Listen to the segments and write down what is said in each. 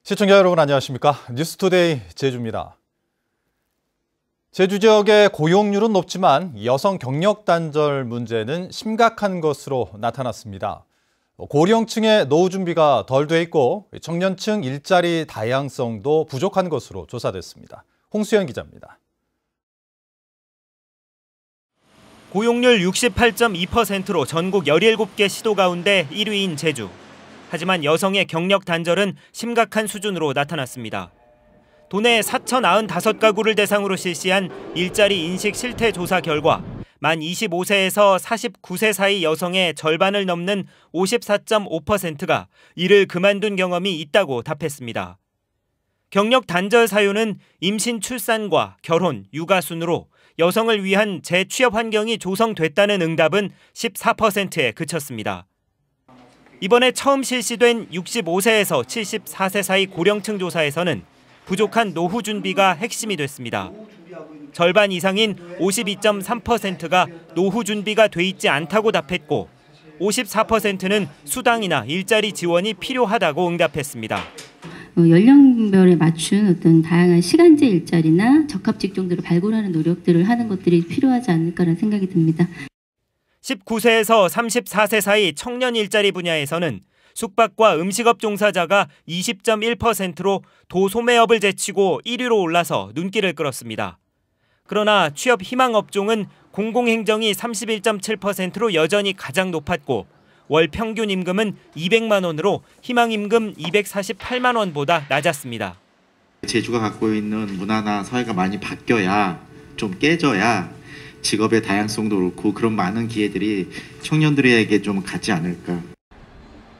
시청자 여러분 안녕하십니까? 뉴스투데이 제주입니다. 제주 지역의 고용률은 높지만 여성 경력 단절 문제는 심각한 것으로 나타났습니다. 고령층의 노후 준비가 덜 돼 있고 청년층 일자리 다양성도 부족한 것으로 조사됐습니다. 홍수연 기자입니다. 고용률 68.2%로 전국 17개 시도 가운데 1위인 제주. 하지만 여성의 경력 단절은 심각한 수준으로 나타났습니다. 도내 4,095가구를 대상으로 실시한 일자리 인식 실태 조사 결과 만 25세에서 49세 사이 여성의 절반을 넘는 54.5%가 일을 그만둔 경험이 있다고 답했습니다. 경력 단절 사유는 임신, 출산과 결혼, 육아 순으로 여성을 위한 재취업 환경이 조성됐다는 응답은 14%에 그쳤습니다. 이번에 처음 실시된 65세에서 74세 사이 고령층 조사에서는 부족한 노후 준비가 핵심이 됐습니다. 절반 이상인 52.3%가 노후 준비가 돼 있지 않다고 답했고 54%는 수당이나 일자리 지원이 필요하다고 응답했습니다. 연령별에 맞춘 어떤 다양한 시간제 일자리나 적합 직종들을 발굴하는 노력들을 하는 것들이 필요하지 않을까라는 생각이 듭니다. 19세에서 34세 사이 청년 일자리 분야에서는 숙박과 음식업 종사자가 20.1%로 도소매업을 제치고 1위로 올라서 눈길을 끌었습니다. 그러나 취업 희망 업종은 공공행정이 31.7%로 여전히 가장 높았고 월 평균 임금은 200만 원으로 희망 임금 248만 원보다 낮았습니다. 제주가 갖고 있는 문화나 사회가 많이 바뀌어야 좀 깨져야 직업의 다양성도 그렇고 그런 많은 기회들이 청년들에게 좀 갖지 않을까.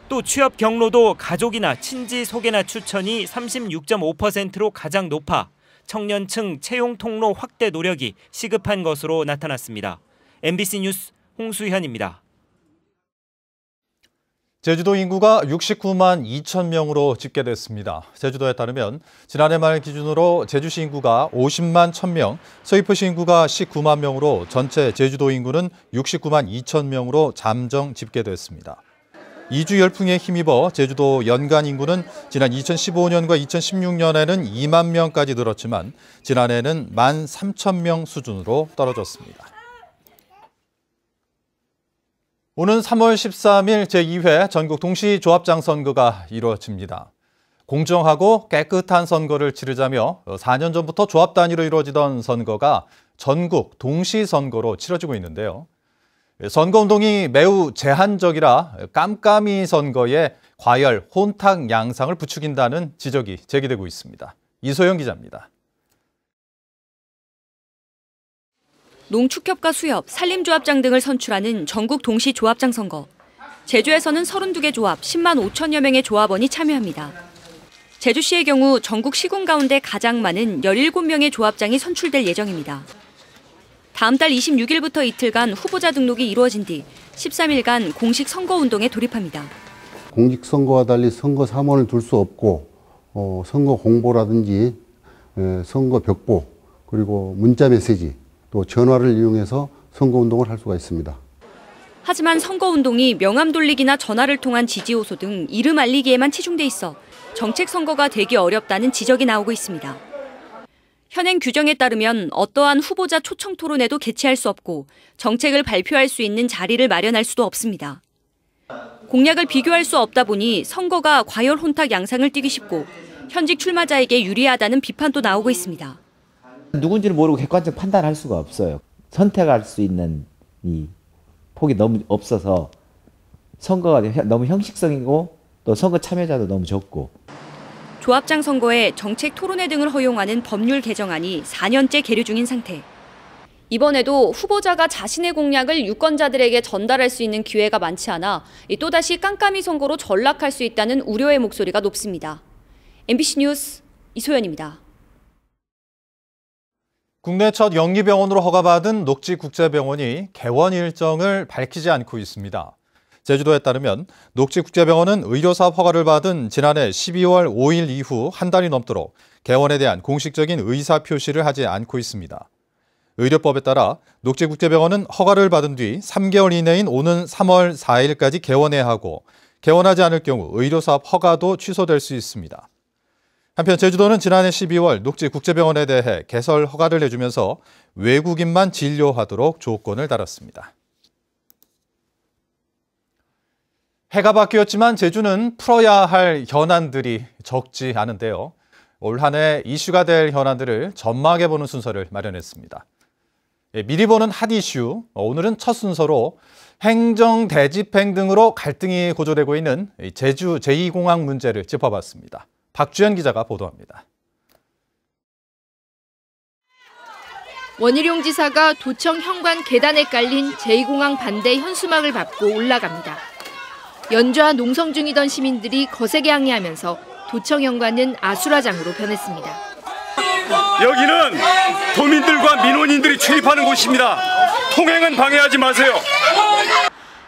또 취업 경로도 가족이나 친지 소개나 추천이 36.5%로 가장 높아 청년층 채용 통로 확대 노력이 시급한 것으로 나타났습니다. MBC 뉴스 홍수현입니다. 제주도 인구가 69만 2천 명으로 집계됐습니다. 제주도에 따르면 지난해 말 기준으로 제주시 인구가 50만 1,000명, 서귀포시 인구가 19만 명으로 전체 제주도 인구는 69만 2천 명으로 잠정 집계됐습니다. 이주 열풍에 힘입어 제주도 연간 인구는 지난 2015년과 2016년에는 2만 명까지 늘었지만 지난해는 1만 3천 명 수준으로 떨어졌습니다. 오는 3월 13일 제2회 전국 동시조합장 선거가 이루어집니다. 공정하고 깨끗한 선거를 치르자며 4년 전부터 조합 단위로 이루어지던 선거가 전국 동시선거로 치러지고 있는데요. 선거운동이 매우 제한적이라 깜깜이 선거에 과열, 혼탁 양상을 부추긴다는 지적이 제기되고 있습니다. 이소영 기자입니다. 농축협과 수협, 산림조합장 등을 선출하는 전국 동시조합장 선거. 제주에서는 32개 조합, 10만 5천여 명의 조합원이 참여합니다. 제주시의 경우 전국 시군 가운데 가장 많은 17명의 조합장이 선출될 예정입니다. 다음 달 26일부터 이틀간 후보자 등록이 이루어진 뒤 13일간 공식 선거운동에 돌입합니다. 공직선거와 달리 선거 사무원을 둘 수 없고 선거 공보라든지 선거 벽보 그리고 문자 메시지 또 전화를 이용해서 선거운동을 할 수가 있습니다. 하지만 선거운동이 명함 돌리기나 전화를 통한 지지 호소 등 이름 알리기에만 치중돼 있어 정책 선거가 되기 어렵다는 지적이 나오고 있습니다. 현행 규정에 따르면 어떠한 후보자 초청 토론회도 개최할 수 없고 정책을 발표할 수 있는 자리를 마련할 수도 없습니다. 공약을 비교할 수 없다 보니 선거가 과열 혼탁 양상을 띠기 쉽고 현직 출마자에게 유리하다는 비판도 나오고 있습니다. 누군지를 모르고 객관적 판단할 수가 없어요. 선택할 수 있는 이 폭이 너무 없어서 선거가 너무 형식성이고 또 선거 참여자도 너무 적고. 조합장 선거에 정책 토론회 등을 허용하는 법률 개정안이 4년째 계류 중인 상태. 이번에도 후보자가 자신의 공약을 유권자들에게 전달할 수 있는 기회가 많지 않아 또다시 깜깜이 선거로 전락할 수 있다는 우려의 목소리가 높습니다. MBC 뉴스 이소연입니다. 국내 첫 영리병원으로 허가받은 녹지국제병원이 개원 일정을 밝히지 않고 있습니다. 제주도에 따르면 녹지국제병원은 의료사업 허가를 받은 지난해 12월 5일 이후 한 달이 넘도록 개원에 대한 공식적인 의사표시를 하지 않고 있습니다. 의료법에 따라 녹지국제병원은 허가를 받은 뒤 3개월 이내인 오는 3월 4일까지 개원해야 하고 개원하지 않을 경우 의료사업 허가도 취소될 수 있습니다. 한편 제주도는 지난해 12월 녹지국제병원에 대해 개설 허가를 내주면서 외국인만 진료하도록 조건을 달았습니다. 해가 바뀌었지만 제주는 풀어야 할 현안들이 적지 않은데요. 올 한 해 이슈가 될 현안들을 전망해보는 순서를 마련했습니다. 미리 보는 핫 이슈, 오늘은 첫 순서로 행정 대집행 등으로 갈등이 고조되고 있는 제주 제2공항 문제를 짚어봤습니다. 박주연 기자가 보도합니다. 원희룡 지사가 도청 현관 계단에 깔린 제2공항 반대 현수막을 밟고 올라갑니다. 연좌 농성 중이던 시민들이 거세게 항의하면서 도청 현관은 아수라장으로 변했습니다. 여기는 도민들과 민원인들이 출입하는 곳입니다. 통행은 방해하지 마세요.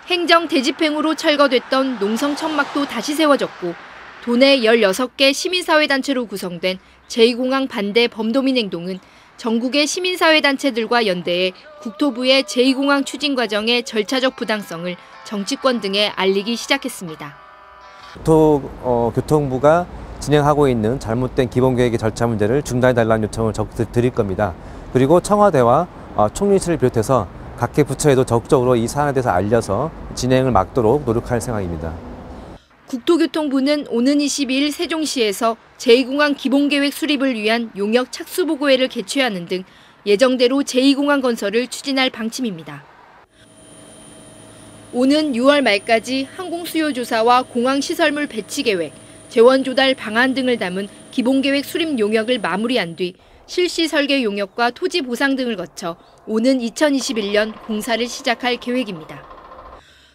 행정 대집행으로 철거됐던 농성 천막도 다시 세워졌고 도내 16개 시민사회단체로 구성된 제2공항 반대 범도민 행동은 전국의 시민사회단체들과 연대해 국토부의 제2공항 추진 과정의 절차적 부당성을 정치권 등에 알리기 시작했습니다. 교통부가 진행하고 있는 잘못된 기본계획의 절차 문제를 중단해달라는 요청을 드릴 겁니다. 그리고 청와대와 총리실을 비롯해서 각계 부처에도 적극적으로 이 사안에 대해서 알려서 진행을 막도록 노력할 생각입니다. 국토교통부는 오는 22일 세종시에서 제2공항 기본계획 수립을 위한 용역 착수보고회를 개최하는 등 예정대로 제2공항 건설을 추진할 방침입니다. 오는 6월 말까지 항공수요조사와 공항시설물 배치계획, 재원조달 방안 등을 담은 기본계획 수립 용역을 마무리한 뒤 실시 설계 용역과 토지 보상 등을 거쳐 오는 2021년 공사를 시작할 계획입니다.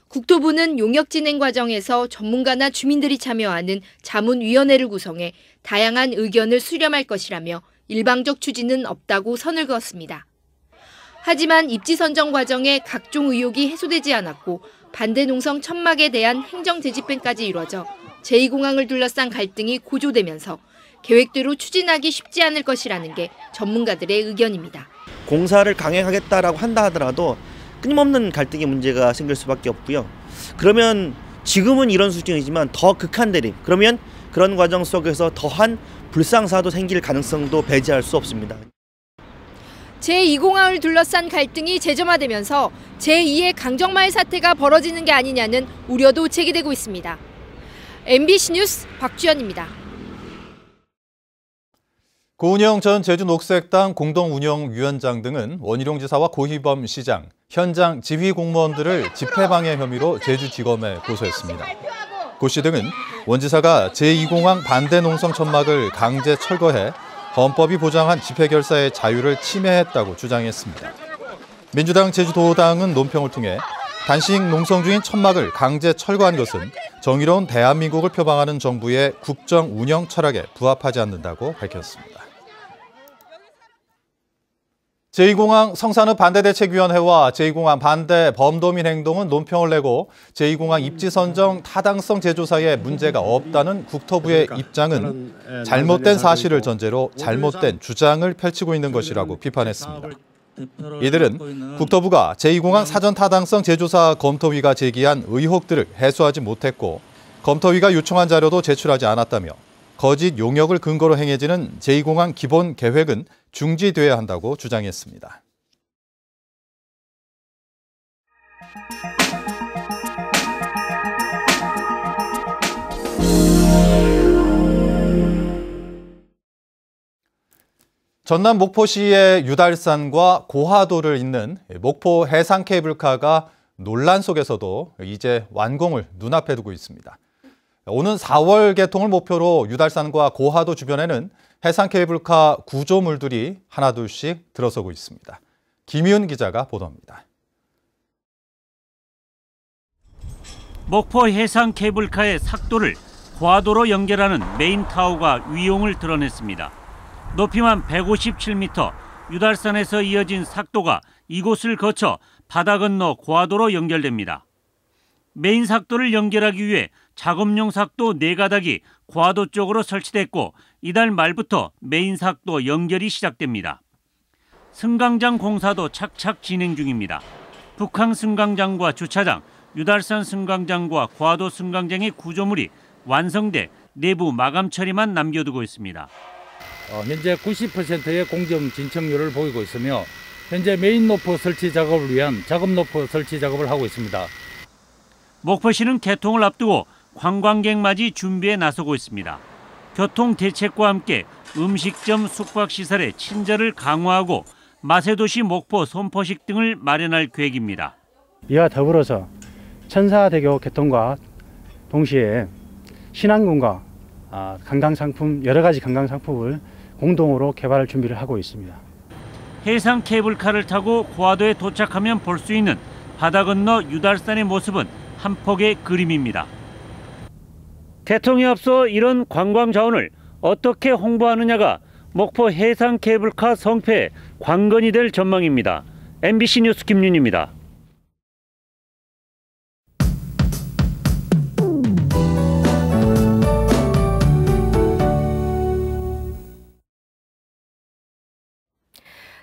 국토부는 용역 진행 과정에서 전문가나 주민들이 참여하는 자문위원회를 구성해 다양한 의견을 수렴할 것이라며 일방적 추진은 없다고 선을 그었습니다. 하지만 입지 선정 과정에 각종 의혹이 해소되지 않았고 반대 농성 천막에 대한 행정 대집행까지 이뤄져 제2공항을 둘러싼 갈등이 고조되면서 계획대로 추진하기 쉽지 않을 것이라는 게 전문가들의 의견입니다. 공사를 강행하겠다라고 한다 하더라도 끊임없는 갈등의 문제가 생길 수밖에 없고요. 그러면 지금은 이런 수준이지만 더 극한 대립, 그러면 그런 과정 속에서 더한 불상사도 생길 가능성도 배제할 수 없습니다. 제2공항을 둘러싼 갈등이 재점화되면서 제2의 강정마을 사태가 벌어지는 게 아니냐는 우려도 제기되고 있습니다. MBC 뉴스 박주연입니다. 고은영 전 제주녹색당 공동운영위원장 등은 원희룡 지사와 고희범 시장, 현장 지휘 공무원들을 집회방해 혐의로 제주지검에 고소했습니다. 고 씨 등은 원 지사가 제2공항 반대 농성 천막을 강제 철거해 헌법이 보장한 집회결사의 자유를 침해했다고 주장했습니다. 민주당 제주도당은 논평을 통해 단식 농성 중인 천막을 강제 철거한 것은 정의로운 대한민국을 표방하는 정부의 국정 운영 철학에 부합하지 않는다고 밝혔습니다. 제2공항 성산읍 반대대책위원회와 제2공항 반대 범도민 행동은 논평을 내고 제2공항 입지 선정 타당성 재조사에 문제가 없다는 국토부의 입장은 잘못된 사실을 전제로 잘못된 주장을 펼치고 있는 것이라고 비판했습니다. 이들은 국토부가 제2공항 사전 타당성 재조사 검토위가 제기한 의혹들을 해소하지 못했고 검토위가 요청한 자료도 제출하지 않았다며 거짓 용역을 근거로 행해지는 제2공항 기본 계획은 중지돼야 한다고 주장했습니다. 전남 목포시의 유달산과 고하도를 잇는 목포 해상 케이블카가 논란 속에서도 이제 완공을 눈앞에 두고 있습니다. 오는 4월 개통을 목표로 유달산과 고하도 주변에는 해상 케이블카 구조물들이 하나둘씩 들어서고 있습니다. 김희훈 기자가 보도합니다. 목포 해상 케이블카의 삭도를 고하도로 연결하는 메인 타워가 위용을 드러냈습니다. 높이만 157m, 유달산에서 이어진 삭도가 이곳을 거쳐 바다 건너 고하도로 연결됩니다. 메인 삭도를 연결하기 위해 작업용 삭도 4가닥이 고하도 쪽으로 설치됐고 이달 말부터 메인 삭도 연결이 시작됩니다. 승강장 공사도 착착 진행 중입니다. 북항 승강장과 주차장, 유달산 승강장과 고하도 승강장의 구조물이 완성돼 내부 마감 처리만 남겨두고 있습니다. 현재 90%의 공정 진척률을 보이고 있으며 현재 메인 노프 설치 작업을 위한 작업 노프 설치 작업을 하고 있습니다. 목포시는 개통을 앞두고 관광객 맞이 준비에 나서고 있습니다. 교통 대책과 함께 음식점, 숙박시설의 친절을 강화하고 맛의 도시 목포 손포식 등을 마련할 계획입니다. 이와 더불어서 천사대교 개통과 동시에 신안군과 관광상품, 여러 가지 관광상품을 공동으로 개발할 준비를 하고 있습니다. 해상 케이블카를 타고 고화도에 도착하면 볼 수 있는 바다 건너 유달산의 모습은 한 폭의 그림입니다. 개통에 앞서 이런 관광 자원을 어떻게 홍보하느냐가 목포 해상 케이블카 성패의 관건이 될 전망입니다. MBC 뉴스 김윤입니다.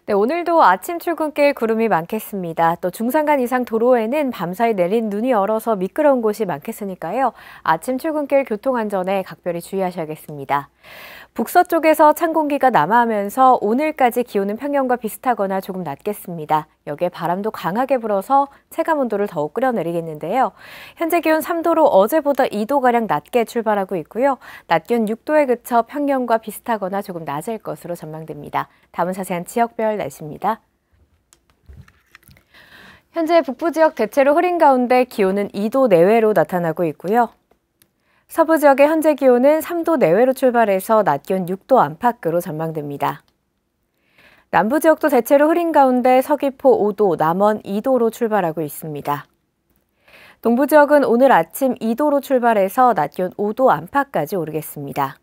네, 오늘도 아침 출근길 구름이 많겠습니다. 또 중산간 이상 도로에는 밤사이 내린 눈이 얼어서 미끄러운 곳이 많겠으니까요. 아침 출근길 교통안전에 각별히 주의하셔야겠습니다. 북서쪽에서 찬 공기가 남하하면서 오늘까지 기온은 평년과 비슷하거나 조금 낮겠습니다. 여기에 바람도 강하게 불어서 체감온도를 더욱 끌어내리겠는데요. 현재 기온 3도로 어제보다 2도가량 낮게 출발하고 있고요. 낮 기온 6도에 그쳐 평년과 비슷하거나 조금 낮을 것으로 전망됩니다. 다음은 자세한 지역별 날씨입니다. 현재 북부 지역 대체로 흐린 가운데 기온은 2도 내외로 나타나고 있고요. 서부 지역의 현재 기온은 3도 내외로 출발해서 낮 기온 6도 안팎으로 전망됩니다. 남부 지역도 대체로 흐린 가운데 서귀포 5도, 남원 2도로 출발하고 있습니다. 동부 지역은 오늘 아침 2도로 출발해서 낮 기온 5도 안팎까지 오르겠습니다.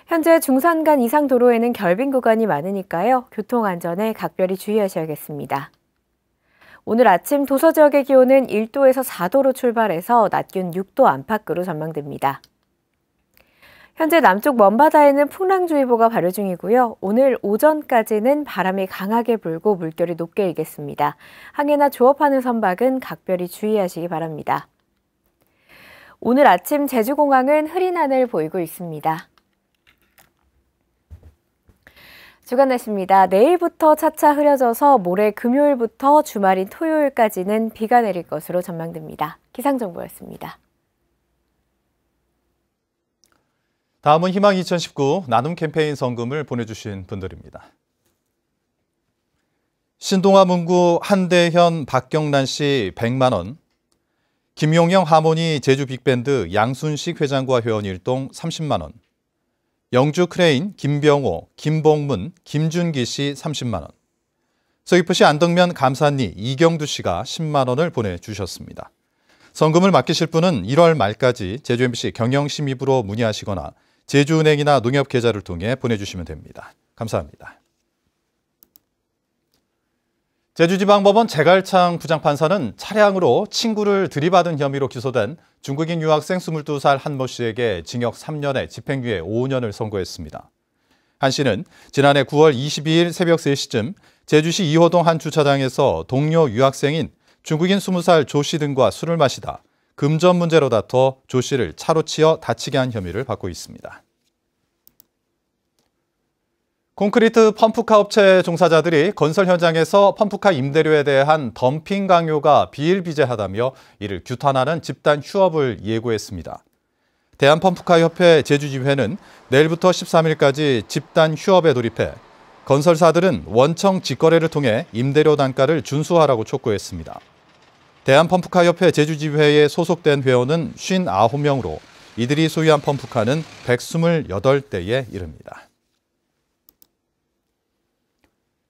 현재 중산간 이상 도로에는 결빙 구간이 많으니까요. 교통안전에 각별히 주의하셔야겠습니다. 오늘 아침 도서 지역의 기온은 1도에서 4도로 출발해서 낮 기온 6도 안팎으로 전망됩니다. 현재 남쪽 먼바다에는 풍랑주의보가 발효 중이고요. 오늘 오전까지는 바람이 강하게 불고 물결이 높게 일겠습니다. 항해나 조업하는 선박은 각별히 주의하시기 바랍니다. 오늘 아침 제주공항은 흐린 하늘 보이고 있습니다. 주간 날씨입니다. 내일부터 차차 흐려져서 모레 금요일부터 주말인 토요일까지는 비가 내릴 것으로 전망됩니다. 기상정보였습니다. 다음은 희망 2019 나눔 캠페인 성금을 보내주신 분들입니다. 신동아 문구 한대현 박경란 씨 100만 원, 김용영 하모니 제주 빅밴드 양순식 회장과 회원 일동 30만 원, 영주 크레인 김병호, 김봉문, 김준기 씨 30만 원, 서귀포시 안덕면 감산리 이경두 씨가 10만 원을 보내주셨습니다. 성금을 맡기실 분은 1월 말까지 제주 MBC 경영심의부로 문의하시거나 제주은행이나 농협계좌를 통해 보내주시면 됩니다. 감사합니다. 제주지방법원 제갈창 부장판사는 차량으로 친구를 들이받은 혐의로 기소된 중국인 유학생 22살 한 모 씨에게 징역 3년에 집행유예 5년을 선고했습니다. 한 씨는 지난해 9월 22일 새벽 3시쯤 제주시 2호동 한 주차장에서 동료 유학생인 중국인 20살 조 씨 등과 술을 마시다 금전 문제로 다퉈 조 씨를 차로 치어 다치게 한 혐의를 받고 있습니다. 콘크리트 펌프카 업체 종사자들이 건설 현장에서 펌프카 임대료에 대한 덤핑 강요가 비일비재하다며 이를 규탄하는 집단 휴업을 예고했습니다. 대한펌프카협회 제주지회는 내일부터 13일까지 집단 휴업에 돌입해 건설사들은 원청 직거래를 통해 임대료 단가를 준수하라고 촉구했습니다. 대한펌프카협회 제주지회에 소속된 회원은 59명으로 이들이 소유한 펌프카는 128대에 이릅니다.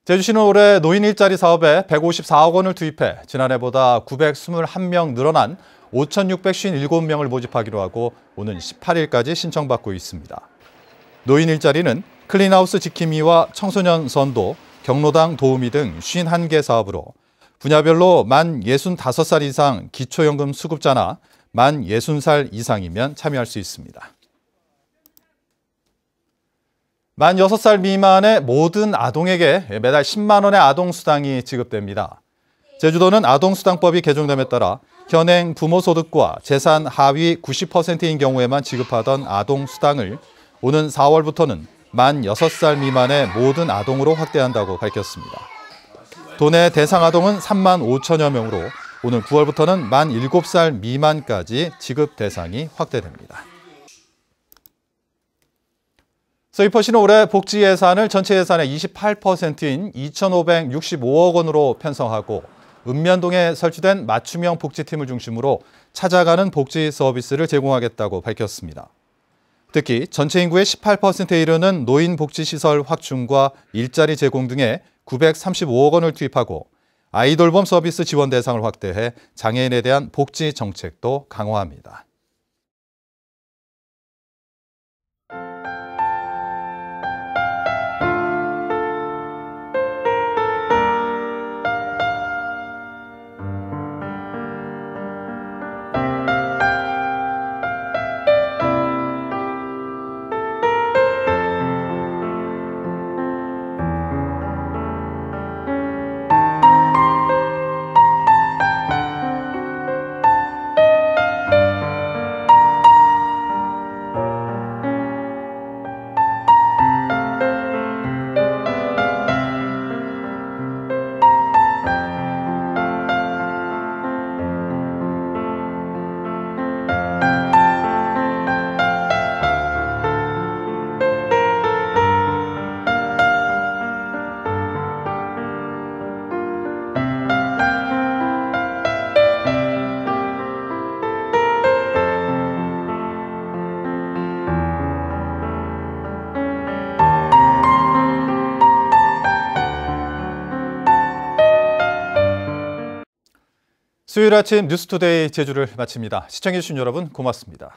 제주시는 올해 노인 일자리 사업에 154억 원을 투입해 지난해보다 921명 늘어난 5,657명을 모집하기로 하고 오는 18일까지 신청받고 있습니다. 노인 일자리는 클린하우스 지킴이와 청소년 선도, 경로당 도우미 등 51개 사업으로 분야별로 만 65살 이상 기초연금 수급자나 만 60살 이상이면 참여할 수 있습니다. 만 6살 미만의 모든 아동에게 매달 10만 원의 아동수당이 지급됩니다. 제주도는 아동수당법이 개정됨에 따라 현행 부모 소득과 재산 하위 90%인 경우에만 지급하던 아동수당을 오는 4월부터는 만 6살 미만의 모든 아동으로 확대한다고 밝혔습니다. 도내 대상 아동은 3만 5천여 명으로 오는 9월부터는 만 7살 미만까지 지급 대상이 확대됩니다. 서귀포시는 올해 복지 예산을 전체 예산의 28%인 2,565억 원으로 편성하고 읍면동에 설치된 맞춤형 복지팀을 중심으로 찾아가는 복지 서비스를 제공하겠다고 밝혔습니다. 특히 전체 인구의 18%에 이르는 노인복지시설 확충과 일자리 제공 등에 935억 원을 투입하고 아이돌봄 서비스 지원 대상을 확대해 장애인에 대한 복지 정책도 강화합니다. 수요일 아침 뉴스투데이 제주를 마칩니다. 시청해주신 여러분 고맙습니다.